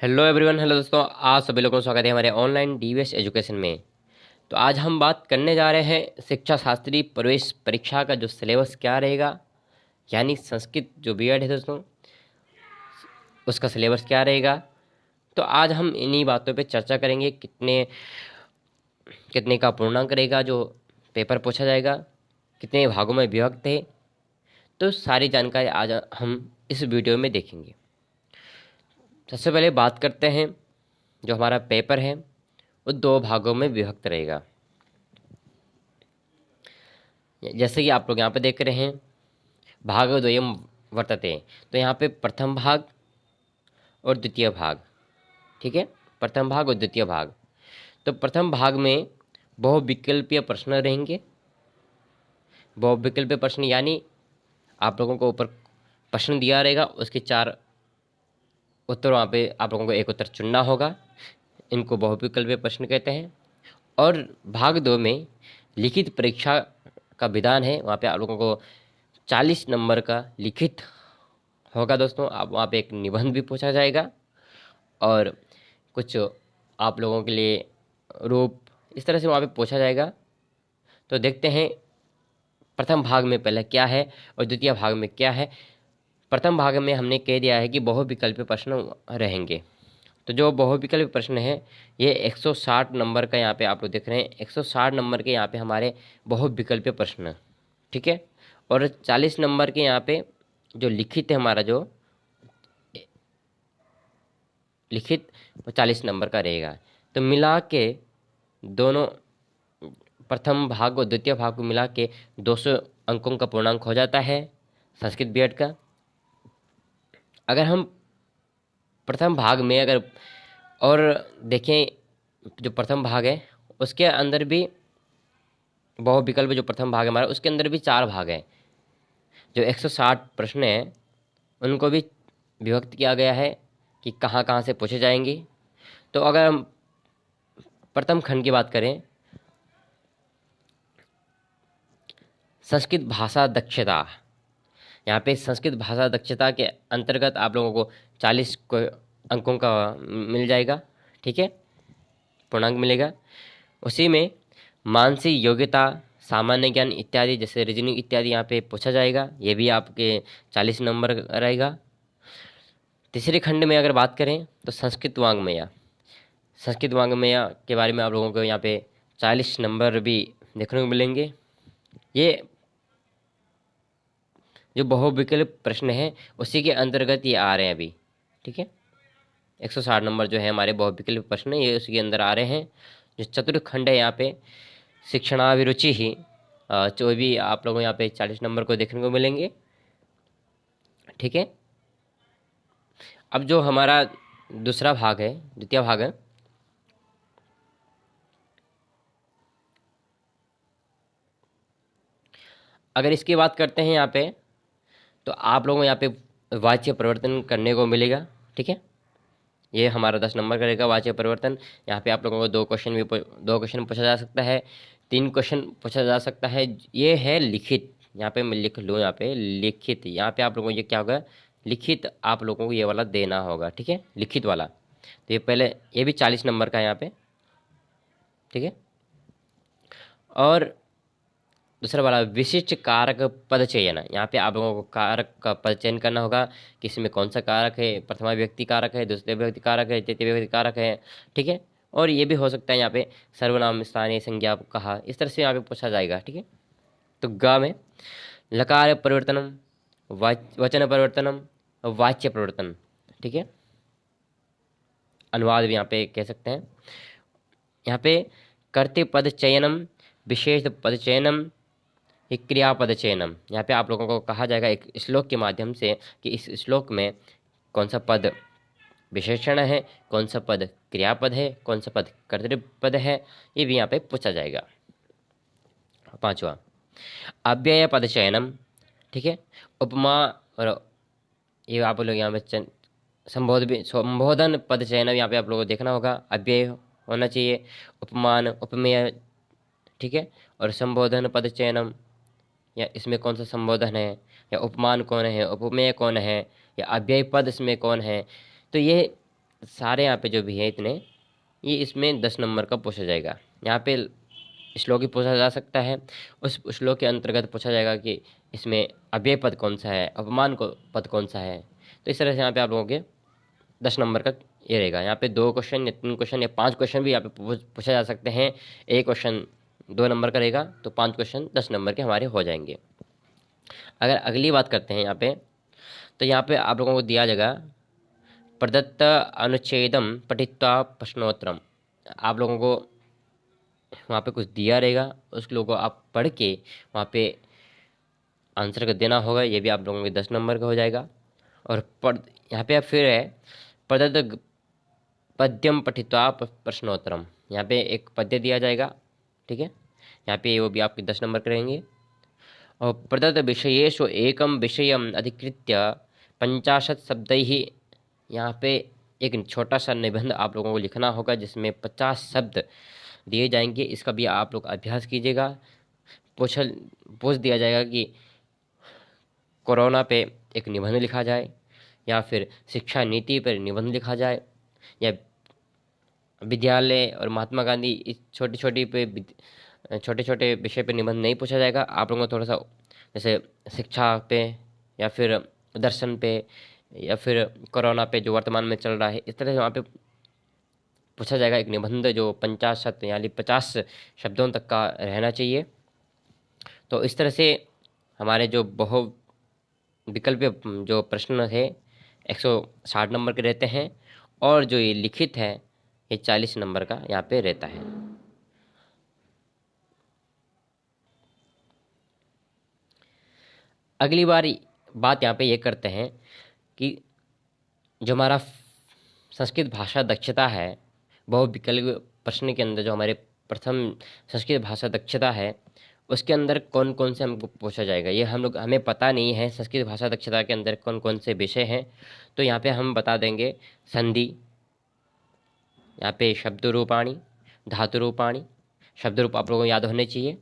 Hello everyone, hello दोस्तों, आप सभी लोगों का स्वागत है हमारे ऑनलाइन डीवीएस एजुकेशन में। तो आज हम बात करने जा रहे हैं शिक्षा शास्त्री प्रवेश परीक्षा का जो सिलेबस क्या रहेगा, यानी संस्कृत जो बीएड है दोस्तों, उसका सिलेबस क्या रहेगा। तो आज हम इन्हीं बातों पे चर्चा करेंगे। कितने कितने का पूर्णांक रहेगा जो पेपर पूछा जाएगा, कितने भागों में विभक्त है, तो सारी जानकारी आज हम इस वीडियो में देखेंगे। सबसे पहले बात करते हैं, जो हमारा पेपर है वो दो भागों में विभक्त रहेगा। जैसे कि आप लोग यहाँ पे देख रहे हैं, भागद्वयम वर्तते। तो यहाँ पे प्रथम भाग और द्वितीय भाग, ठीक है, प्रथम भाग और द्वितीय भाग। तो प्रथम भाग में बहुविकल्पीय प्रश्न रहेंगे। बहुविकल्पीय प्रश्न यानी आप लोगों को ऊपर प्रश्न दिया रहेगा, उसके चार उत्तर, वहाँ पे आप लोगों को एक उत्तर चुनना होगा। इनको बहुविकल्पीय प्रश्न कहते हैं। और भाग दो में लिखित परीक्षा का विधान है। वहाँ पे आप लोगों को 40 नंबर का लिखित होगा दोस्तों। आप वहाँ पे एक निबंध भी पूछा जाएगा और कुछ आप लोगों के लिए रूप, इस तरह से वहाँ पे पूछा जाएगा। तो देखते हैं प्रथम भाग में पहले क्या है और द्वितीय भाग में क्या है। प्रथम भाग में हमने कह दिया है कि बहुविकल्पीय प्रश्न रहेंगे। तो जो बहुविकल्प प्रश्न है ये 160 नंबर का, यहाँ पे आप लोग देख रहे हैं 160 नंबर के यहाँ पे हमारे बहुविकल्पीय प्रश्न, ठीक है। और 40 नंबर के यहाँ पे जो लिखित है हमारा, जो लिखित 40 नंबर का रहेगा। तो मिला के दोनों, प्रथम भाग और द्वितीय भाग को मिला के 200 अंकों का पूर्णांक हो जाता है संस्कृत बीएड का। अगर हम प्रथम भाग में अगर और देखें, जो प्रथम भाग है उसके अंदर भी बहुविकल्प, जो प्रथम भाग है हमारा, उसके अंदर भी चार भाग हैं। जो 160 प्रश्न हैं उनको भी विभक्त किया गया है कि कहाँ कहाँ से पूछे जाएंगे। तो अगर हम प्रथम खंड की बात करें, संस्कृत भाषा दक्षता, यहाँ पे संस्कृत भाषा दक्षता के अंतर्गत आप लोगों को 40 अंकों का मिल जाएगा, ठीक है, पूर्णांक मिलेगा। उसी में मानसिक योग्यता, सामान्य ज्ञान इत्यादि, जैसे रीजनिंग इत्यादि यहाँ पे पूछा जाएगा। ये भी आपके 40 नंबर रहेगा। तीसरे खंड में अगर बात करें तो संस्कृत वांग्मय, संस्कृत वांग्मय के बारे में आप लोगों को यहाँ पे 40 नंबर भी देखने को मिलेंगे। ये जो बहुविकल्प प्रश्न है उसी के अंतर्गत ये आ रहे हैं अभी, ठीक है। 160 नंबर जो है हमारे बहुविकल्प प्रश्न, ये उसी के अंदर आ रहे हैं। जो चतुर्थ खंड है यहाँ पे शिक्षणाभिरुचि ही, जो भी आप लोगों को यहाँ पे 40 नंबर को देखने को मिलेंगे, ठीक है। अब जो हमारा दूसरा भाग है, द्वितीय भाग है, अगर इसकी बात करते हैं यहाँ पे, तो आप लोगों को यहाँ पे वाच्य परिवर्तन करने को मिलेगा, ठीक है। ये हमारा 10 नंबर का रहेगा वाच्य परिवर्तन। यहाँ पे आप लोगों को दो क्वेश्चन पूछा जा सकता है, 3 क्वेश्चन पूछा जा सकता है। ये है लिखित, यहाँ पे मैं लिख लूँ, यहाँ पे लिखित, यहाँ पे आप लोगों को ये क्या होगा, लिखित आप लोगों को ये वाला देना होगा, ठीक है, लिखित वाला। तो ये पहले, ये भी 40 नंबर का है यहाँ पे, ठीक है। और दूसरा वाला विशिष्ट कारक पद चयन, यहाँ पे आप लोगों को कारक का पद चयन करना होगा कि इसमें कौन सा कारक है, प्रथमा व्यक्ति कारक है, द्वितीय व्यक्ति कारक है, तृतीय व्यक्ति कारक है, ठीक है। और ये भी हो सकता है यहाँ पे सर्वनाम स्थानीय संज्ञा कहा, इस तरह से यहाँ पे पूछा जाएगा, ठीक है। तो ग में लकार परिवर्तनम, वचन परिवर्तनम, वाच्य परिवर्तन, ठीक है। अनुवाद भी यहाँ पे कह सकते हैं। यहाँ पे कर्तृ पद चयनम, विशेष पद चयनम, एक क्रियापद चयनम, यहाँ पे आप लोगों को कहा जाएगा एक श्लोक के माध्यम से कि इस श्लोक में कौन सा पद विशेषण है, कौन सा पद क्रियापद है, कौन सा पद कर्तृपद है, ये भी यहाँ पे पूछा जाएगा। पांचवा अव्यय पद चयनम, ठीक है। उपमा, और ये आप लोग यहाँ पे संबोधन पद चयनम, यहाँ पे आप लोगों को देखना होगा, अव्यय होना चाहिए, उपमान उपमेय, ठीक है। और संबोधन पद चयनम, या इसमें कौन सा संबोधन है, या उपमान कौन है, उपमेय कौन है, या अव्यय पद इसमें कौन है। तो ये सारे यहाँ पे जो भी है इतने, ये इसमें 10 नंबर का पूछा जाएगा। यहाँ पे श्लोक ही पूछा जा सकता है, उस श्लोक के अंतर्गत पूछा जाएगा कि इसमें अव्यय पद कौन सा है, अपमान को पद कौन सा है। तो इस तरह से यहाँ पे आप लोगों के 10 नंबर का ये रहेगा। यहाँ पे 2 क्वेश्चन या 3 क्वेश्चन या 5 क्वेश्चन भी यहाँ पे पूछा जा सकते हैं। एक क्वेश्चन 2 नंबर का रहेगा, तो 5 क्वेश्चन 10 नंबर के हमारे हो जाएंगे। अगर अगली बात करते हैं यहाँ पे, तो यहाँ पे आप लोगों को दिया जाएगा प्रदत्त अनुच्छेदम पठित्वा प्रश्नोत्तरम। आप लोगों को वहाँ पे कुछ दिया रहेगा, उस लोगों को आप पढ़ के वहाँ पे आंसर को देना होगा। ये भी आप लोगों के 10 नंबर का हो जाएगा। और यहाँ पे फिर है प्रदत्त पद्यम पठित्वा प्रश्नोत्तरम। यहाँ पे एक पद्य दिया जाएगा, ठीक है, यहाँ पे वो भी आपके 10 नंबर के रहेंगे। और प्रदत्त विषयेषु एकम विषयम अधिकृत्य 50 शब्दैः, यहाँ पे एक छोटा सा निबंध आप लोगों को लिखना होगा जिसमें 50 शब्द दिए जाएंगे। इसका भी आप लोग अभ्यास कीजिएगा। पूछ दिया जाएगा कि कोरोना पे एक निबंध लिखा जाए, या फिर शिक्षा नीति पर निबंध लिखा जाए, या विद्यालय और महात्मा गांधी, इस छोटे छोटे विषय पे निबंध नहीं पूछा जाएगा। आप लोगों को थोड़ा सा जैसे शिक्षा पे, या फिर दर्शन पे, या फिर कोरोना पे जो वर्तमान में चल रहा है, इस तरह से वहाँ पे पूछा जाएगा एक निबंध जो 50 शब्द यानी 50 शब्दों तक का रहना चाहिए। तो इस तरह से हमारे जो बहु विकल्प जो प्रश्न थे 160 नंबर के रहते हैं, और जो ये लिखित है ये 40 नंबर का यहाँ पे रहता है। अगली बात यहाँ पे ये करते हैं कि जो हमारा संस्कृत भाषा दक्षता है, बहुविकल्प प्रश्न के अंदर जो हमारे प्रथम संस्कृत भाषा दक्षता है, उसके अंदर कौन कौन से हमको पूछा जाएगा, ये हमें पता नहीं है संस्कृत भाषा दक्षता के अंदर कौन कौन से विषय हैं। तो यहाँ पे हम बता देंगे संधि, यहाँ पे शब्द रूपाणी, धातु रूपाणी। शब्द रूप आप लोगों को याद होने चाहिए।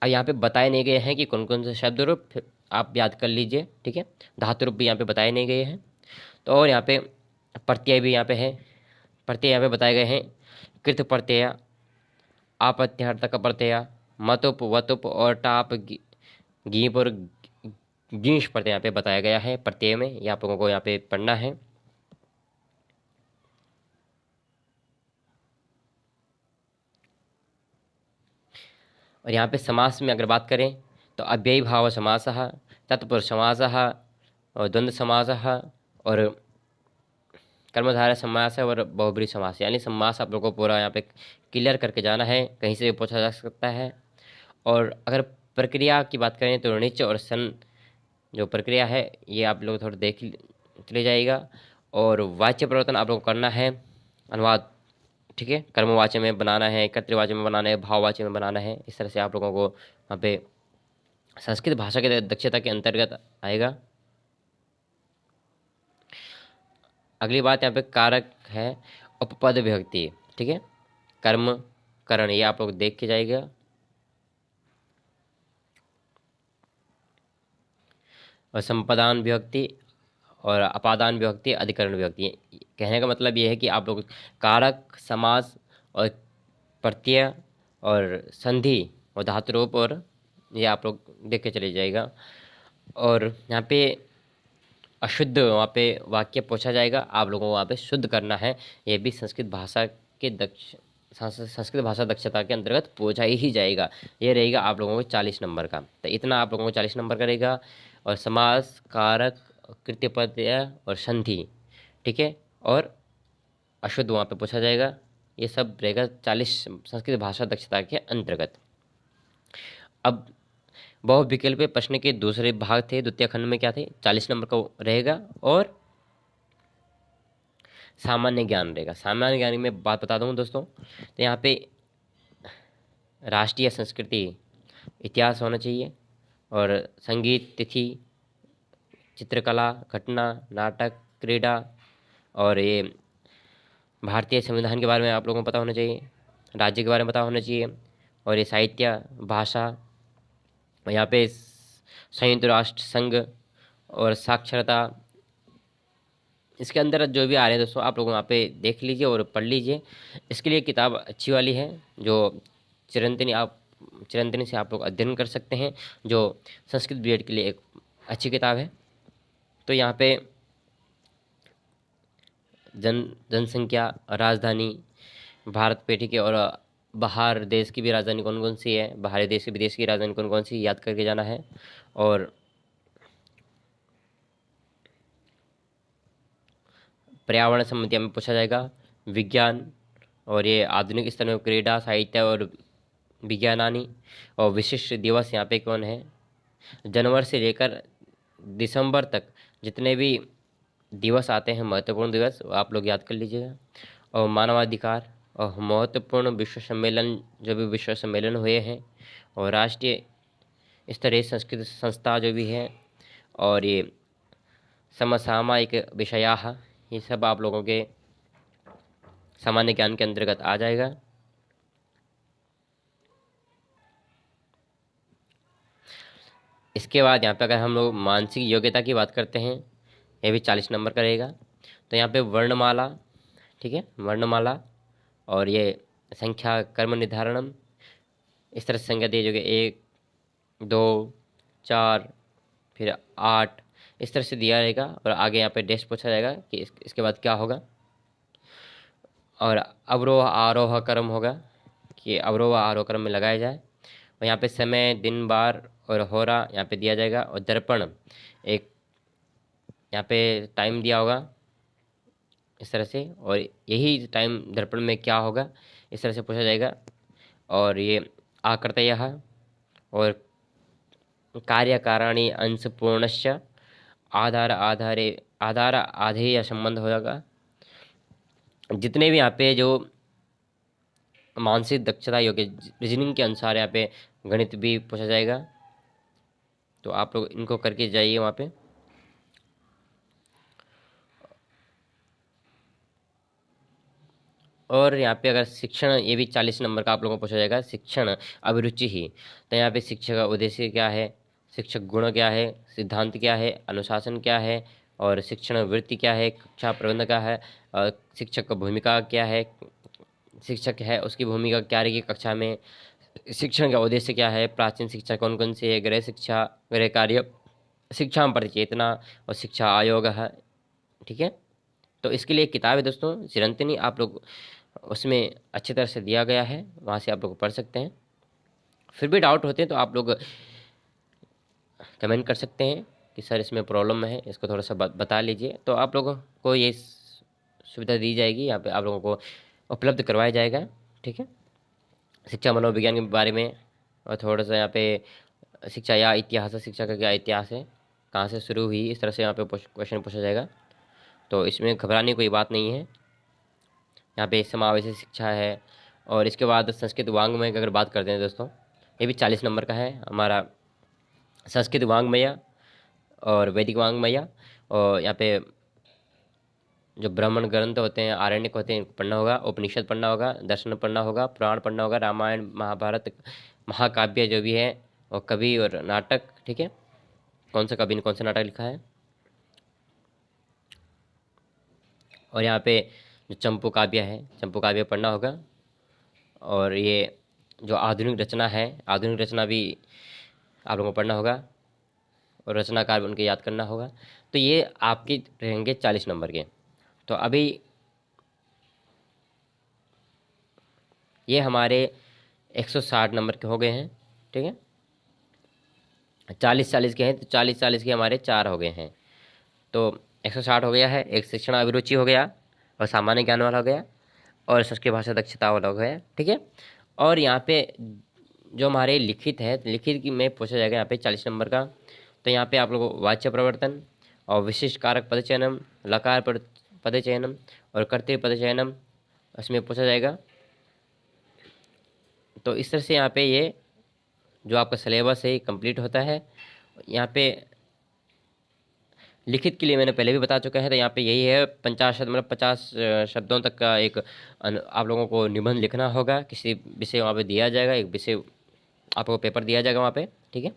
अब यहाँ पे बताए नहीं गए हैं कि कौन कौन से शब्द रूप, आप याद कर लीजिए, ठीक है। धातु रूप भी यहाँ पे बताए नहीं गए हैं। तो और यहाँ पे प्रत्यय भी यहाँ पे है, प्रत्यय यहाँ पे बताए गए हैं। कृत प्रत्यय, आपत्यार्थक प्रत्यय, मतुप, वतुप और टाप, गीप और गीश प्रत्यय यहाँ पे बताया गया है प्रत्यय में। ये आप लोगों को यहाँ पे पढ़ना है। और यहाँ पे समास में अगर बात करें तो अव्ययी भाव समासः, तत्पुरुष समासः, और द्वंद्व समासः, और कर्मधारय समास है, और बहुब्रीहि समास। यानी समास आप लोगों को पूरा यहाँ पे क्लियर करके जाना है, कहीं से भी पूछा जा सकता है। और अगर प्रक्रिया की बात करें तो णिच और सन जो प्रक्रिया है ये आप लोग थोड़ा देख चले जाइएगा। और वाच्य परिवर्तन आप लोग को करना है, अनुवाद, ठीक है, कर्मवाच्य में बनाना है, कर्तृवाच्य में बनाना है, भाववाच्य में बनाना है। इस तरह से आप लोगों को वहाँ पे संस्कृत भाषा के दक्षता के अंतर्गत आएगा। अगली बात यहाँ पे कारक है उपपद विभक्ति, ठीक है, कर्म करण, ये आप लोग देख के जाइएगा। और संपदान विभक्ति और अपादान विभक्ति, अधिकरण विभक्ति। कहने का मतलब ये है कि आप लोग कारक, समास और प्रत्यय और संधि और धातु रूप, और ये आप लोग देख के चले जाएगा। और यहाँ पे अशुद्ध वहाँ पे वाक्य पूछा जाएगा, आप लोगों को वहाँ पे शुद्ध करना है। ये भी संस्कृत भाषा के संस्कृत भाषा दक्षता के अंतर्गत पूछा ही जाएगा। ये रहेगा आप लोगों को 40 नंबर का। तो इतना आप लोगों को 40 नंबर का रहेगा। और समास, कारक, कृत्यप्रत्यय और संधि, ठीक है, और अशुद्ध वहाँ पे पूछा जाएगा। ये सब रहेगा 40 संस्कृत भाषा दक्षता के अंतर्गत। अब बहुविकल्प प्रश्न के दूसरे भाग थे, द्वितीय खंड में क्या थे, 40 नंबर का रहेगा। और सामान्य ज्ञान रहेगा। सामान्य ज्ञान में बात बता दूँ दोस्तों, तो यहाँ पे राष्ट्रीय संस्कृति, इतिहास होना चाहिए, और संगीत, तिथि, चित्रकला, घटना, नाटक, क्रीड़ा, और ये भारतीय संविधान के बारे में आप लोगों को पता होना चाहिए, राज्य के बारे में पता होना चाहिए, और ये साहित्य, भाषा, यहाँ पे संयुक्त राष्ट्र संघ और साक्षरता, इसके अंदर जो भी आ रहे हैं दोस्तों, आप लोग वहाँ पे देख लीजिए और पढ़ लीजिए। इसके लिए किताब अच्छी वाली है, जो चिरंतनी से आप लोग अध्ययन कर सकते हैं, जो संस्कृत बीएड के लिए एक अच्छी किताब है। तो यहाँ पे जनसंख्या, राजधानी, भारत पे, ठीक है, और बाहर देश की भी राजधानी कौन कौन सी है, बाहरी देश की विदेश की राजधानी कौन कौन सी, याद करके जाना है। और पर्यावरण संबंधी हमें पूछा जाएगा, विज्ञान, और ये आधुनिक स्तर में क्रीड़ा, साहित्य और विज्ञानानी, और विशिष्ट दिवस यहाँ पे कौन है। जनवरी से लेकर दिसंबर तक जितने भी दिवस आते हैं, महत्वपूर्ण दिवस, वो आप लोग याद कर लीजिएगा। और मानवाधिकार, और महत्वपूर्ण विश्व सम्मेलन, जो भी विश्व सम्मेलन हुए हैं, और राष्ट्रीय स्तरीय संस्कृत संस्था जो भी है, और ये समसामयिक विषया, ये सब आप लोगों के सामान्य ज्ञान के अंतर्गत आ जाएगा। इसके बाद यहाँ पे अगर हम लोग मानसिक योग्यता की बात करते हैं, ये भी 40 नंबर का रहेगा। तो यहाँ पे वर्णमाला, ठीक है, वर्णमाला, और ये संख्या कर्म निर्धारणम, इस तरह से संख्या दी जाएगी 1 2 4 फिर 8, इस तरह से दिया रहेगा। और आगे यहाँ पे डैश पूछा जाएगा कि इसके बाद क्या होगा। और अवरोह आरोह क्रम होगा कि अवरोह आरोह क्रम में लगाया जाए। और यहाँ पे समय, दिन, बार और होरा यहाँ पे दिया जाएगा। और दर्पण, एक यहाँ पे टाइम दिया होगा इस तरह से, और यही टाइम दर्पण में क्या होगा, इस तरह से पूछा जाएगा। और ये आकृतयः, और कार्यकारिणी अंश पूर्णस्य, आधार आधेय संबंध हो जाएगा। जितने भी यहाँ पे जो मानसिक दक्षता योग्य रीजनिंग के अनुसार यहाँ पे गणित भी पूछा जाएगा। तो आप लोग इनको करके जाइए वहाँ पे। और यहाँ पे अगर शिक्षण, ये भी 40 नंबर का आप लोगों को पूछा जाएगा, शिक्षण अभिरुचि ही। तो यहाँ पे शिक्षक का उद्देश्य क्या है, शिक्षक गुण क्या है, सिद्धांत क्या है, अनुशासन क्या है, और शिक्षण वृत्ति क्या है, कक्षा प्रबंधन क्या है, और शिक्षक का भूमिका क्या है, शिक्षक है उसकी भूमिका क्या रहेगी कक्षा में, शिक्षण का उद्देश्य क्या है, प्राचीन शिक्षा कौन कौन सी है, गृह शिक्षा, गृह कार्य, शिक्षा प्रति चेतना, और शिक्षा आयोग है, ठीक है। तो इसके लिए एक किताब है दोस्तों, चिरंतनी, आप लोग उसमें अच्छी तरह से दिया गया है, वहाँ से आप लोग पढ़ सकते हैं। फिर भी डाउट होते हैं तो आप लोग कमेंट कर सकते हैं कि सर इसमें प्रॉब्लम है, इसको थोड़ा सा बता लीजिए। तो आप लोगों को ये सुविधा दी जाएगी, यहाँ पे आप लोगों को उपलब्ध करवाया जाएगा, ठीक है। शिक्षा मनोविज्ञान के बारे में, और थोड़ा सा यहाँ पे शिक्षा या इतिहास, शिक्षा का क्या इतिहास है, कहाँ से शुरू हुई, इस तरह से यहाँ पे क्वेश्चन पूछा जाएगा। तो इसमें घबराने की कोई बात नहीं है। यहाँ पे समावेशी शिक्षा है। और इसके बाद संस्कृत वांग्मय की अगर बात करते हैं दोस्तों, ये भी 40 नंबर का है हमारा, संस्कृत वांग्मय और वैदिक वांग्मय। और यहाँ पे जो ब्राह्मण ग्रंथ होते हैं, आरण्यक होते हैं, इनको पढ़ना होगा, उपनिषद पढ़ना होगा, दर्शन पढ़ना होगा, पुराण पढ़ना होगा, रामायण महाभारत महाकाव्य जो भी है, और कवि और नाटक, ठीक है, कौन सा कवि ने कौन सा नाटक लिखा है। और यहाँ पे जो चंपू काव्य है, चंपू काव्य पढ़ना होगा। और ये जो आधुनिक रचना है, आधुनिक रचना भी आप लोगों को पढ़ना होगा, और रचनाकार भी उनके याद करना होगा। तो ये आपके रहेंगे 40 नंबर के। तो अभी ये हमारे 160 नंबर के हो गए हैं, ठीक है। 40-40 के हैं, तो 40-40 के हमारे 4 हो गए हैं। तो 160 हो गया है, एक शिक्षण अभिरुचि हो गया, और सामान्य ज्ञान वाला हो गया, और संस्कृत भाषा दक्षता वाला हो गया, ठीक है। और यहाँ पे जो हमारे लिखित है, लिखित की में पूछा जाएगा यहाँ पे 40 नंबर का। तो यहाँ पे आप लोगों को वाच्य प्रवर्तन, और विशिष्ट कारक पदचयनम, लकार पदचयनम, और कर्तृ पदचयनम, उसमें पूछा जाएगा। तो इस तरह से यहाँ पे ये जो आपका सिलेबस है कंप्लीट होता है। यहाँ पे लिखित के लिए मैंने पहले भी बता चुका है, तो यहाँ पे यही है 50 मतलब 50 शब्दों तक का एक आप लोगों को निबंध लिखना होगा, किसी विषय वहाँ पे दिया जाएगा, एक विषय आपको पेपर दिया जाएगा वहाँ पे, ठीक है।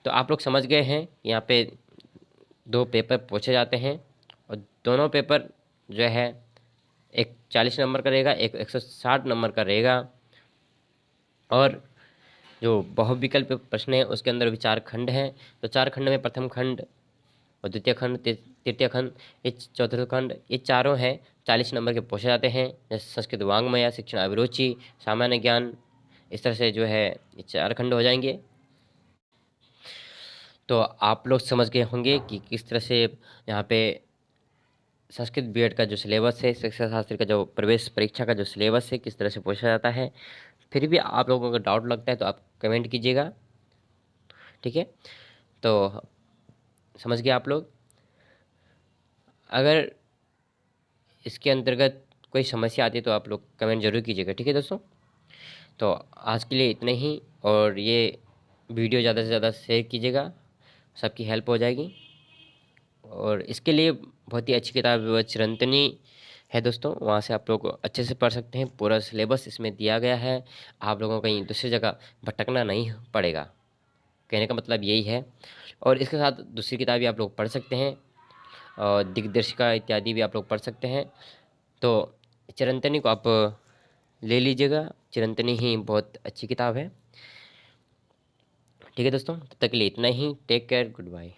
तो आप लोग समझ गए हैं, यहाँ पे 2 पेपर पूछे जाते हैं, और दोनों पेपर जो है एक 40 नंबर का रहेगा, एक 160 नंबर का रहेगा। और जो बहुविकल्प प्रश्न है उसके अंदर भी 4 खंड हैं। तो 4 खंड में प्रथम खंड और द्वितीय खंड, तृतीय खंड, ये चतुर्थ खंड, ये चारों हैं 40 नंबर के पूछे जाते हैं। जैसे संस्कृत वांग्मय, शिक्षण अभिरुचि, सामान्य ज्ञान, इस तरह से जो है ये 4 खंड हो जाएंगे। तो आप लोग समझ गए होंगे कि किस तरह से यहाँ पे संस्कृत बीएड का जो सिलेबस है, शिक्षा शास्त्री का जो प्रवेश परीक्षा का जो सिलेबस है, किस तरह से पूछा जाता है। फिर भी आप लोगों को डाउट लगता है तो आप कमेंट कीजिएगा, ठीक है। तो समझ गए आप लोग। अगर इसके अंतर्गत कोई समस्या आती है तो आप लोग कमेंट जरूर कीजिएगा, ठीक है दोस्तों। तो आज के लिए इतना ही, और ये वीडियो ज़्यादा से ज़्यादा शेयर कीजिएगा, सबकी हेल्प हो जाएगी। और इसके लिए बहुत ही अच्छी किताब है, चिरंतनी है दोस्तों, वहाँ से आप लोग अच्छे से पढ़ सकते हैं। पूरा सिलेबस इसमें दिया गया है, आप लोगों को कहीं दूसरी जगह भटकना नहीं पड़ेगा, कहने का मतलब यही है। और इसके साथ दूसरी किताब भी आप लोग पढ़ सकते हैं, और दिग्दर्शिका इत्यादि भी आप लोग पढ़ सकते हैं। तो चिरंतनी को आप ले लीजिएगा, चिरंतनी ही बहुत अच्छी किताब है, ठीक है दोस्तों। तब तक के लिए इतना ही, टेक केयर, गुड बाय।